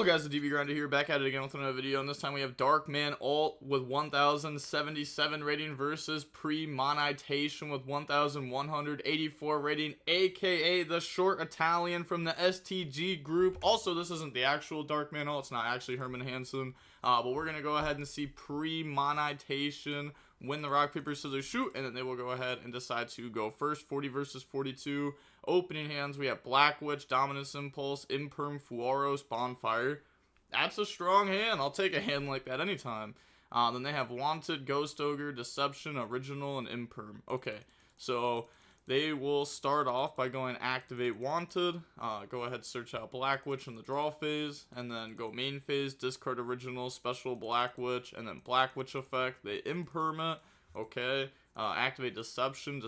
guys, the DB Grinder here, back at it again with another video, and this time we have Darkman Alt with 1077 rating versus Premonitation with 1184 rating, aka the short Italian from the STG group. Also, this isn't the actual Darkman Alt, it's not actually Herman Hansen, but we're going to go ahead and see Premonitation win the rock, paper, scissors, shoot, and then they will go ahead and decide to go first. 40 versus 42. Opening hands, we have Black Witch, Dominus Impulse, Imperm, Fuaros, Bonfire. That's a strong hand. I'll take a hand like that anytime. Then they have Wanted, Ghost Ogre, Deception, Original, and Imperm. Okay, so they will start off by going Activate Wanted. Go ahead, search out Black Witch in the draw phase, and then go main phase, discard Original, Special Black Witch, and then Black Witch effect. They Imperm it. Okay. Activate Deception,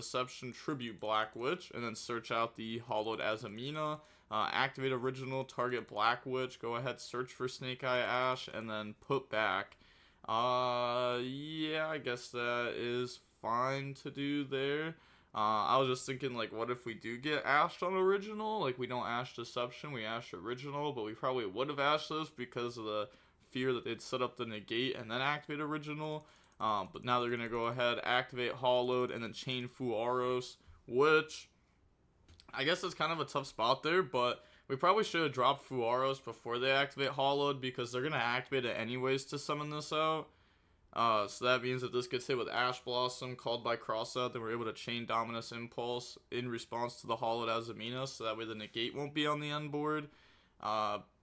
Tribute Black Witch, and then search out the Hollowed Azamina. Activate Original, target Black Witch, go ahead, search for Snake Eye Ash, and then put back. Yeah, I guess that is fine to do there. I was just thinking, like, what if we do get ashed on Original? Like, we don't ash Deception, we ash Original, but we probably would have ashed this because of the fear that they'd set up the negate and then activate Original. But now they're going to go ahead, activate Hollowed, and then chain Fuaros, which I guess is kind of a tough spot there, but we probably should have dropped Fuaros before they activate Hollowed because they're going to activate it anyways to summon this out. So that means that this gets hit with Ash Blossom, called by Crossout, then we're able to chain Dominus Impulse in response to the Hollowed Azamina, so that way the negate won't be on the end board.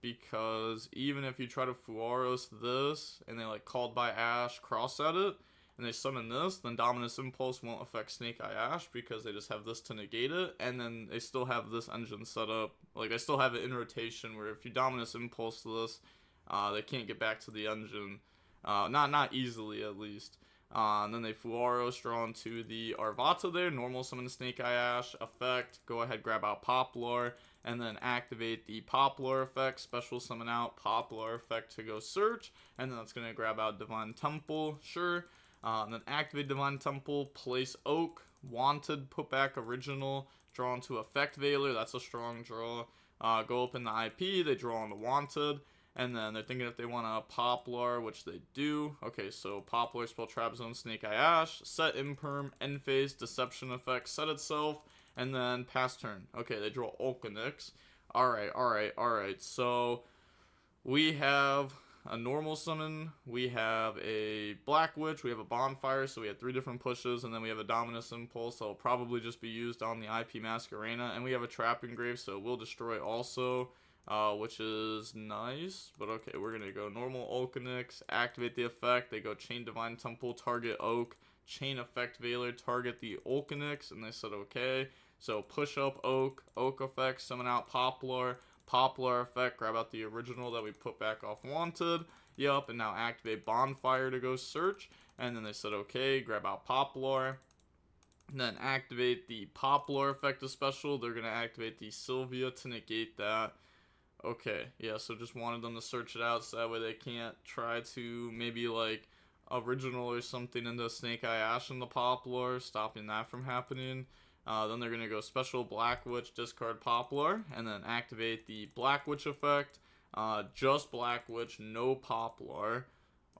Because even if you try to Fuaros this, and they like called by Ash, cross at it, and they summon this, then Dominus Impulse won't affect Snake Eye Ash because they just have this to negate it, and then they still have this engine set up, like they still have it in rotation where if you Dominus Impulse this, they can't get back to the engine, not easily at least. And then they Fuaros, draw into the Arvata there, normal summon Snake Eye Ash, effect, go ahead grab out Poplar, and then activate the Poplar effect, special summon out Poplar effect to go search, and then that's going to grab out Divine Temple, sure, and then activate Divine Temple, place Oak, Wanted, put back Original, draw into Effect Veiler, that's a strong draw, go open the IP, they draw on the Wanted, and then they're thinking if they want a Poplar, which they do. Okay, so Poplar, Spell Trap Zone, Snake Eye Ash, set Imperm, End Phase, Deception effect, set itself, and then pass turn. Okay, they draw Ulcanix. Alright. So we have a normal summon, we have a Black Witch, we have a Bonfire, so we have 3 different pushes, and then we have a Dominus Impulse, so it'll probably just be used on the IP Masquerena, and we have a Trap Engrave, so it will destroy also. Which is nice, but okay, we're gonna go normal Ulcanix, activate the effect, they go chain Divine Temple, target Oak, chain Effect Veiler, target the Ulcanix, and they said okay, so push up Oak, Oak effect, summon out Poplar, Poplar effect, grab out the Original that we put back off Wanted, yup, and now activate Bonfire to go search, and then they said okay, grab out Poplar, and then activate the Poplar effect as special, they're gonna activate the Sylvia to negate that. Okay, yeah, so just wanted them to search it out so that way they can't try to maybe like Original or something into Snake Eye Ash in the Poplar, stopping that from happening. Then they're going to go Special Black Witch, discard Poplar, and then activate the Black Witch effect. Just Black Witch, no Poplar.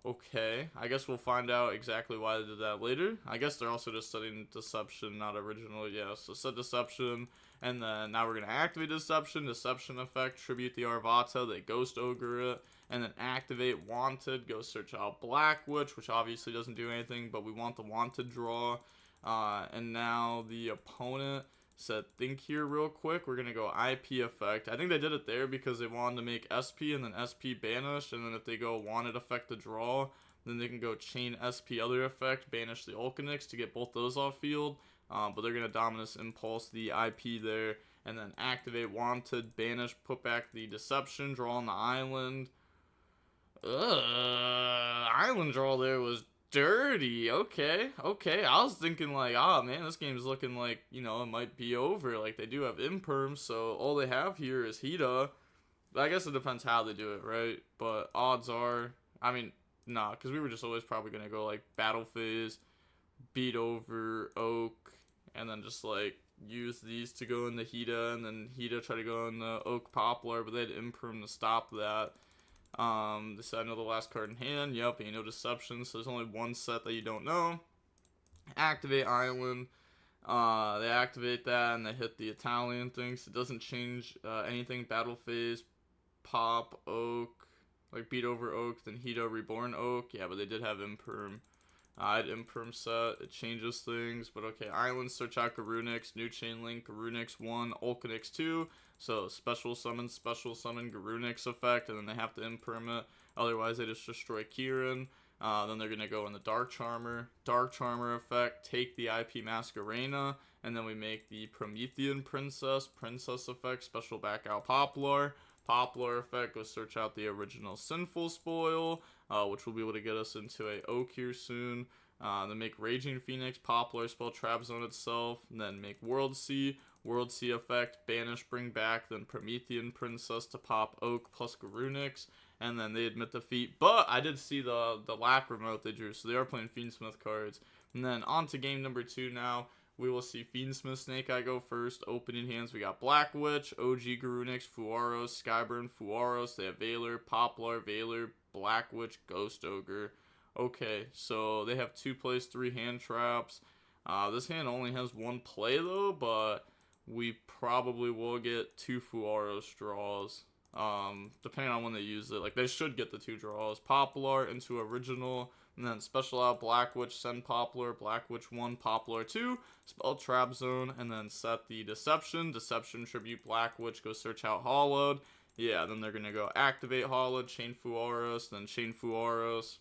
Okay, I guess we'll find out exactly why they did that later. I guess they're also just setting Deception, not Original, yeah, so set Deception, and then now we're going to activate Deception effect, tribute the Arvata, they Ghost Ogre it, and then activate Wanted, go search out Black Witch, which obviously doesn't do anything, but we want the Wanted draw, and now the opponent said think here real quick, we're going to go IP effect. I think they did it there because they wanted to make SP and then SP banish, and then if they go Wanted effect to draw, then they can go chain SP other effect, banish the Ulcanix to get both those off field, but they're going to Dominus Impulse the IP there, and then activate Wanted, banish, put back the Deception, draw on the Island. Island draw there was dirty. Okay. I was thinking like, man, this game's looking like, you know, it might be over. Like, they do have Imperm, so all they have here is Hida. I guess it depends how they do it, right? But odds are, I mean, nah, because we were just always probably going to go, like, Battle Phase, beat over Oak, and then just, like, use these to go into Hida, and then Hida try to go in the Oak Poplar, but they had Imperm to stop that. They said I know the last card in hand. Yep, you know Deception, so there's only one set that you don't know. Activate Island. They activate that and they hit the Italian things. It doesn't change anything. Battle phase, pop, oak, like beat over oak, then Hito reborn oak. Yeah, but they did have imperm. I had imperm set. It changes things, but okay. Island, search out Garunix, new chain link, Garunix 1, Ulcanix 2. So special summon, Garunix effect, and then they have to imperm it. Otherwise, they just destroy Kieran. Then they're going to go in the Dark Charmer effect, take the IP Masquerena, and then we make the Promethean Princess effect, special back out Poplar. Poplar effect, go search out the original Sinful Spoil, which will be able to get us into a Oak here soon. Then make Raging Phoenix, Poplar, spell Trap Zone itself, and then make World Sea effect, banish, bring back, then Promethean Princess to pop Oak plus Garunix, and then they admit defeat. But I did see the lack remote they drew, so they are playing Fiendsmith cards. And then on to game number 2 now. We will see Fiendsmith Snake Eye go first. Opening hands, we got Black Witch, OG Garunix, Fuaros, Skyburn, Fuaros. They have Valor, Poplar, Valor, Black Witch, Ghost Ogre. Okay, so they have 2 plays, 3 hand traps. This hand only has 1 play though, but we probably will get 2 Fuaros draws. Depending on when they use it. Like, they should get the 2 draws. Poplar into original, and then special out Black Witch, send Poplar, Black Witch 1, Poplar 2, spell Trap Zone, and then set the Deception tribute Black Witch, go search out Hollowed. Yeah, then they're gonna go activate Hollowed, chain Fuaros, then chain Fuaros.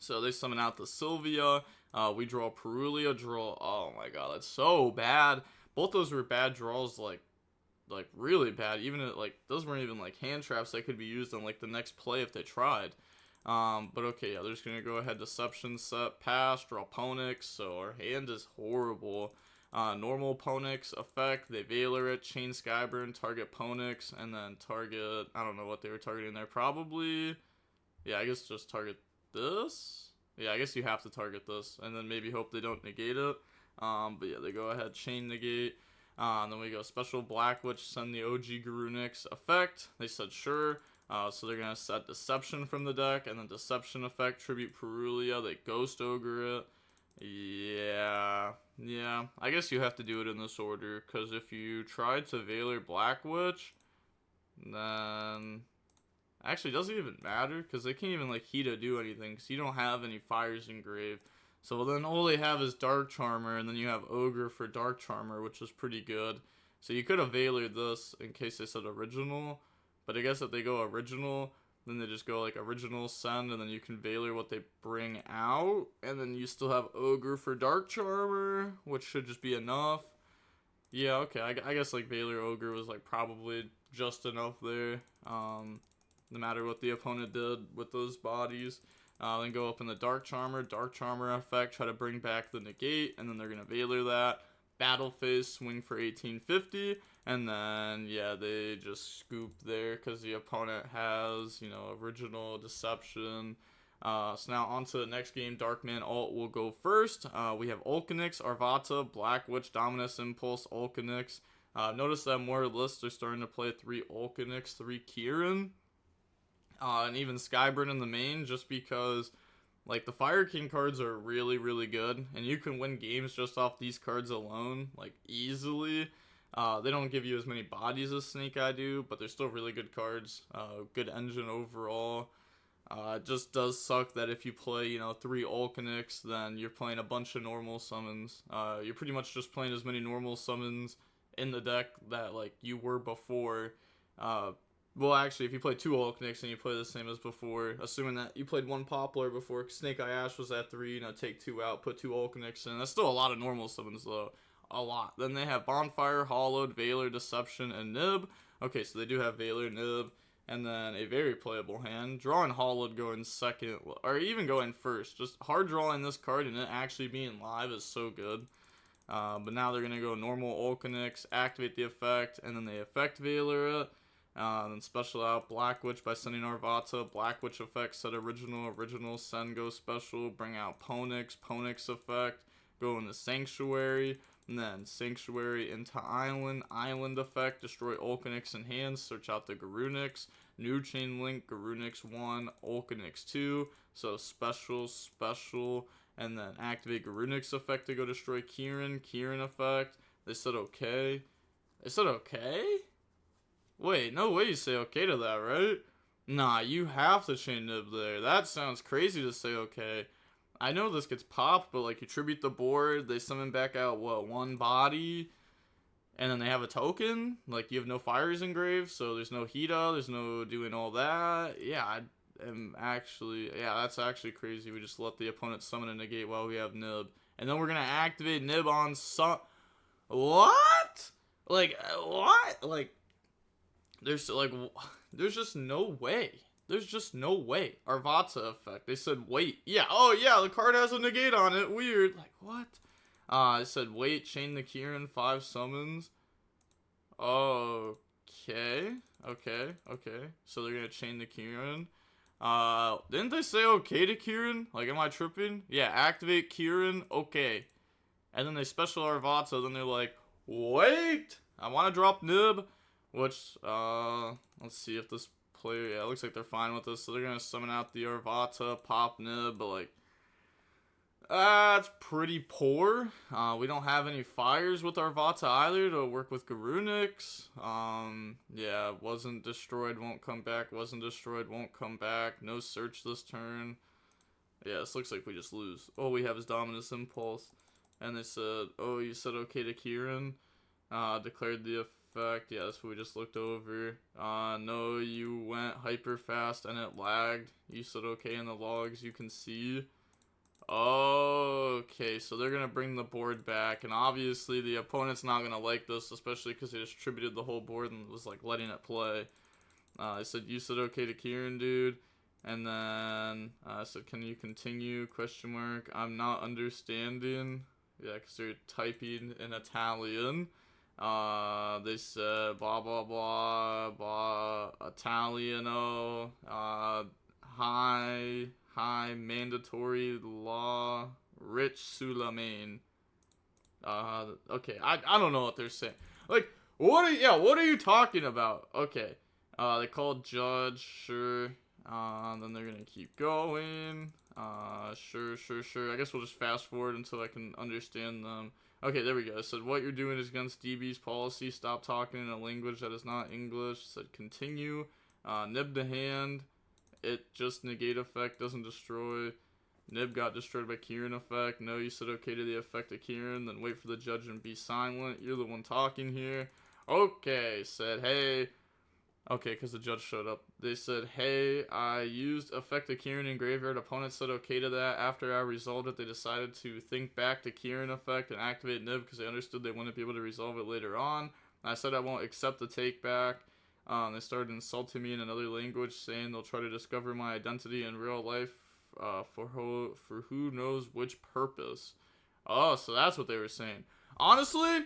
So they summon out the Sylvia. We draw Perulia, oh my god, that's so bad. Both those were bad draws, like really bad. Even like those weren't even like hand traps that could be used on like the next play if they tried. But okay, yeah, they're just gonna go ahead, Deception set, pass, draw Ponix. So our hand is horrible. Normal Ponix effect, they Valor it, chain Skyburn, target Ponix, and then target, I don't know what they were targeting there, probably, yeah, I guess just target this. Yeah, I guess you have to target this, and then maybe hope they don't negate it. But yeah, they go ahead, chain negate. Then we go special Black Witch, send the OG Garunix effect. They said sure. So they're going to set Deception from the deck, and then Deception effect, tribute Perulia. They Ghost Ogre it. Yeah. I guess you have to do it in this order, because if you tried to Valor Black Witch, then actually it doesn't even matter, because they can't even like Hito do anything, because you don't have any fires engraved. So then all they have is Dark Charmer, and then you have Ogre for Dark Charmer, which is pretty good. So you could have Valored this in case they said original, but I guess if they go original, then they just go like original, send, and then you can Valor what they bring out, and then you still have Ogre for Dark Charmer, which should just be enough. Yeah, okay, I guess like Valor Ogre was like probably just enough there, no matter what the opponent did with those bodies. Then go up in the Dark Charmer effect, try to bring back the negate, and then they're going to Valor that. Battle phase, swing for 1850, and then, yeah, they just scoop there because the opponent has, you know, original Deception. So now on to the next game. Darkman Alt will go first. We have Ulcanix, Arvata, Black Witch, Dominus Impulse, Ulcanix. Notice that more lists are starting to play 3 Ulcanix, 3 Kieran. And even Skyburn in the main, just because like the Fire King cards are really, really good, and you can win games just off these cards alone, like easily. They don't give you as many bodies as Snake Eye do, but they're still really good cards. Good engine overall. It just does suck that if you play, you know, 3 Ulcanix, then you're playing a bunch of normal summons. You're pretty much just playing as many normal summons in the deck that like you were before. Well, actually, if you play 2 Ulcanix and you play the same as before, assuming that you played 1 Poplar before, Snake Eye Ash was at 3, you know, take 2 out, put 2 Ulcanix in. That's still a lot of normal summons, though. A lot. Then they have Bonfire, Hollowed, Valor, Deception, and Nib. Okay, so they do have Valor, Nib, and then a very playable hand. Drawing Hollowed going second, or even going first. Just hard drawing this card and it actually being live is so good. But now they're going to go normal Ulcanix, activate the effect, and then they effect Valor it. Then special out Black Witch by sending Arvata. Black Witch effect, set original, send, go special, bring out Ponix effect, go in the Sanctuary, and then Sanctuary into Island effect, destroy Ulcanix in hands, search out the Garunix, new chain link, Garunix 1, Ulcanix 2. So special, and then activate Garunix effect to go destroy Kieran effect. They said okay. They said okay? Wait, no way you say okay to that, right? Nah, you have to chain Nib there. That sounds crazy to say okay. I know this gets popped, but like you tribute the board, they summon back out what, one body, and then they have a token. Like you have no fires engraved, so there's no Hida, there's no doing all that. Yeah, I am actually, yeah, that's actually crazy. We just let the opponent summon a negate while we have Nib, and then we're gonna activate Nib on some. What? Like what? Like there's just no way. There's just no way. Arvata effect. They said wait. Yeah. Oh yeah. The card has a negate on it. Weird. Like what? It said wait. Chain the Kieran 5 summons. Okay. Okay. So they're gonna chain the Kieran. Didn't they say okay to Kieran? Like, am I tripping? Yeah. Activate Kieran. Okay. And then they special Arvata. Then they're like, wait. I want to drop Nib. Which, let's see if this player, yeah, it looks like they're fine with this. So they're going to summon out the Arvata, pop Nib, but like, it's pretty poor. We don't have any fires with Arvata either to work with Garunix. Yeah, wasn't destroyed, won't come back, wasn't destroyed, won't come back. No search this turn. Yeah, this looks like we just lose. All we have is Dominus Impulse. And they said, oh, you said okay to Kieran. Declared the effect. Yeah, that's what we just looked over. No, you went hyper fast and it lagged. You said okay in the logs, you can see. Okay, so they're gonna bring the board back, and obviously the opponent's not gonna like this, especially because they distributed the whole board and was like letting it play. I said you said okay to Kieran, dude. And then I said, can you continue? Question mark. I'm not understanding. Yeah, because they're typing in Italian. They said blah blah blah blah Italiano, high mandatory law, rich Suleiman. Okay, I don't know what they're saying. Like, what are you talking about? Okay, they called judge, sure. Then they're gonna keep going. Sure. I guess we'll just fast forward until I can understand them. Okay, there we go. It said, what you're doing is against DB's policy. Stop talking in a language that is not English. It said, continue. Nib to hand. It just negate effect, doesn't destroy. Nib got destroyed by Kieran effect. No, you said okay to the effect of Kieran. Then wait for the judge and be silent. You're the one talking here. Okay, said, hey. Okay, because the judge showed up. They said, hey, I used effect of Kieran in graveyard. Opponent said okay to that. After I resolved it, they decided to think back to Kieran effect and activate Nib because they understood they wouldn't be able to resolve it later on. I said I won't accept the take back. They started insulting me in another language, saying they'll try to discover my identity in real life for who knows which purpose. Oh, so that's what they were saying. Honestly,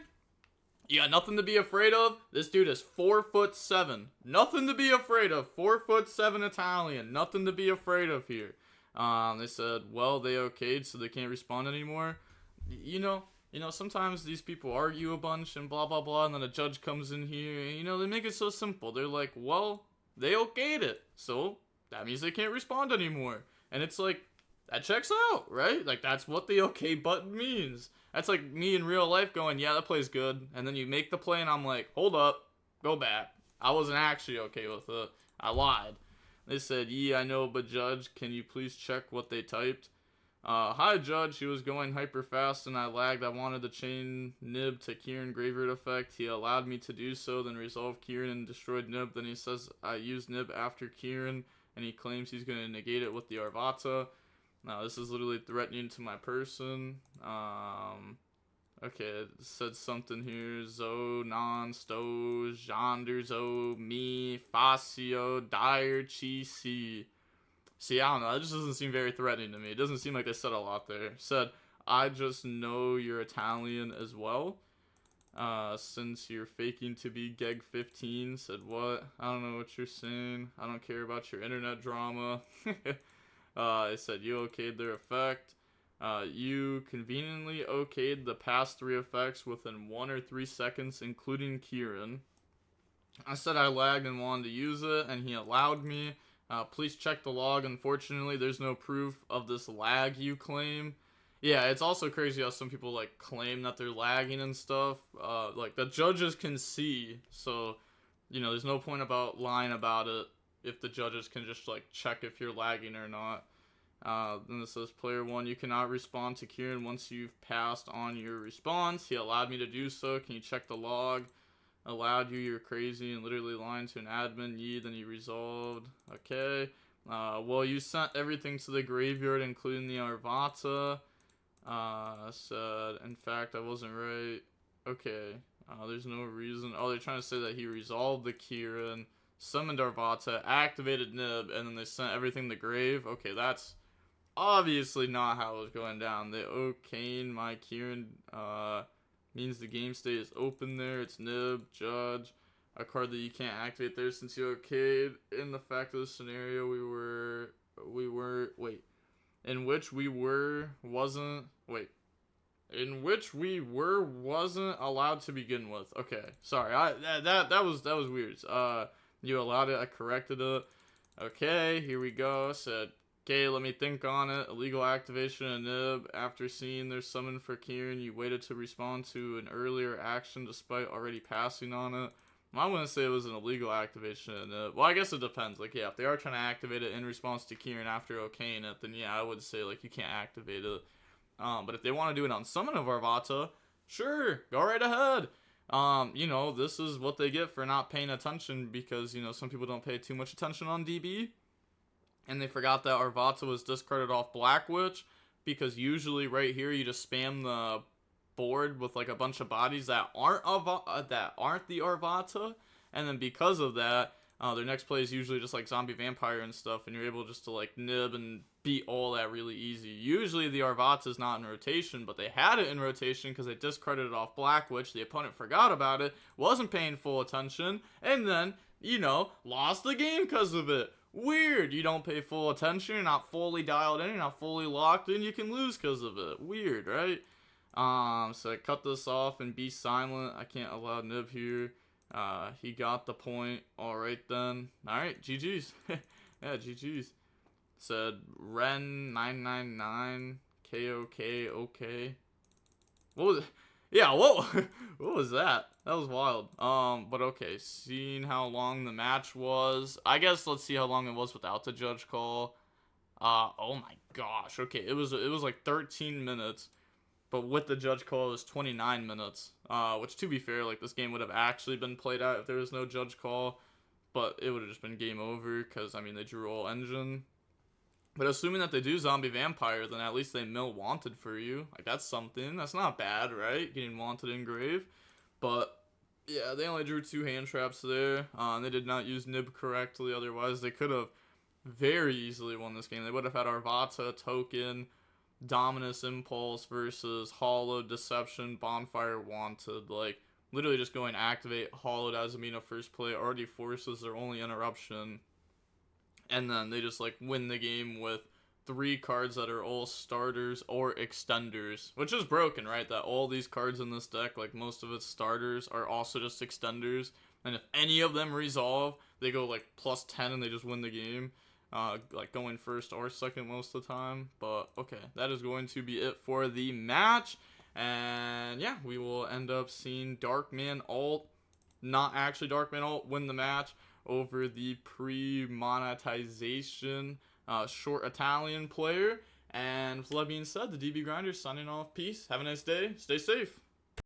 you got nothing to be afraid of. This dude is 4'7". Nothing to be afraid of. 4'7" Italian. Nothing to be afraid of here. They said, well, they okayed, so they can't respond anymore. You know, sometimes these people argue a bunch and blah, blah, blah, and then a judge comes in here, and, they make it so simple. They're like, well, they okayed it, so that means they can't respond anymore. And it's like, that checks out, right? Like, that's what the okay button means. That's like me in real life going, yeah, that play's good. And then you make the play, and I'm like, hold up, go back. I wasn't actually okay with it. I lied. They said, yeah, I know, but judge, can you please check what they typed? Hi, judge. He was going hyper fast and I lagged. I wanted to chain Nib to Kieran graveyard effect. He allowed me to do so, then resolved Kieran and destroyed Nib. Then he says I used Nib after Kieran, and he claims he's going to negate it with the Arvata. Now, this is literally threatening to my person. Okay, it said something here. Zo, non, sto, gender, zo, me, facio, dire, chi, si. See, I don't know. That just doesn't seem very threatening to me. It doesn't seem like they said a lot there. Said, I just know you're Italian as well. Since you're faking to be Geg 15. Said, what? I don't know what you're saying. I don't care about your internet drama. It said, you okayed their effect. You conveniently okayed the past 3 effects within 1 or 3 seconds, including Kieran. I said I lagged and wanted to use it, and he allowed me. Please check the log. Unfortunately, there's no proof of this lag you claim. Yeah, it's also crazy how some people like claim that they're lagging and stuff. Like the judges can see, so there's no point about lying about it if the judges can just like check if you're lagging or not. Then it says player 1, you cannot respond to Kieran once you've passed on your response. He allowed me to do so. Can you check the log? Allowed you, you're crazy, and literally lying to an admin. Then you resolved. Okay. Well, you sent everything to the graveyard, including the Arvata. Said, in fact, I wasn't right. Okay. There's no reason. Oh, they're trying to say that he resolved the Kieran, summoned Arvata, activated Nib, and then they sent everything to grave. Okay, that's obviously not how it was going down. They okayed my Kieran, means the game state is open there. It's Nib, Judge, a card that you can't activate there since you okayed. In the fact of the scenario, in which we wasn't allowed to begin with. Okay, sorry, that was weird. You allowed it, I corrected it. Okay, here we go. Said, okay, let me think on it. Illegal activation of Nib. After seeing their summon for Kieran, you waited to respond to an earlier action despite already passing on it. I wouldn't say it was an illegal activation of Nib. Well, I guess it depends. Like, yeah, if they are trying to activate it in response to Kieran after okaying it, then yeah, I would say, like, you can't activate it. But if they want to do it on Summon of Arvata, sure, go right ahead. This is what they get for not paying attention because, some people don't pay too much attention on DB. And they forgot that Arvata was discarded off Black Witch, because usually right here you just spam the board with like a bunch of bodies that aren't the Arvata, and then because of that, their next play is usually just like zombie vampire and stuff, and you're able just to like nib and beat all that really easy. Usually the Arvata is not in rotation, but they had it in rotation because they discarded it off Black Witch. The opponent forgot about it, wasn't paying full attention, and then lost the game because of it. Weird. You don't pay full attention, you're not fully dialed in, you're not fully locked in, you can lose because of it. Weird, right? So I cut this off and be silent. I can't allow Nib here. He got the point. Alright then. Alright, GG's. Yeah, GG's. Said Ren999 KOK okay. What was it? Yeah, what was that? That was wild. But okay, seeing how long the match was, I guess let's see how long it was without the judge call. Oh my gosh. Okay, it was like 13 minutes, but with the judge call it was 29 minutes. Which to be fair, like this game would have actually been played out if there was no judge call, but it would have just been game over because I mean they drew all engine. But assuming that they do zombie vampire, then at least they mill wanted for you. Like, that's something. That's not bad, right? Getting wanted in grave. But, yeah, they only drew 2 hand traps there. They did not use Nib correctly. Otherwise, they could have very easily won this game. They would have had Arvata, Token, Dominus Impulse versus Hollow, Deception, Bonfire, Wanted. Like, literally just going activate Hollowed Azamina first play already forces their only interruption. And then they just like win the game with 3 cards that are all starters or extenders, which is broken, right? That all these cards in this deck, like most of its starters, are also just extenders. And if any of them resolve, they go like plus 10 and they just win the game. Like going first or second most of the time. But okay, that is going to be it for the match. And yeah, we will end up seeing Darkman Alt, not actually Darkman Alt, win the match over the pre-monetization short Italian player. And with that being said, the DB Grinders signing off. Peace. Have a nice day. Stay safe.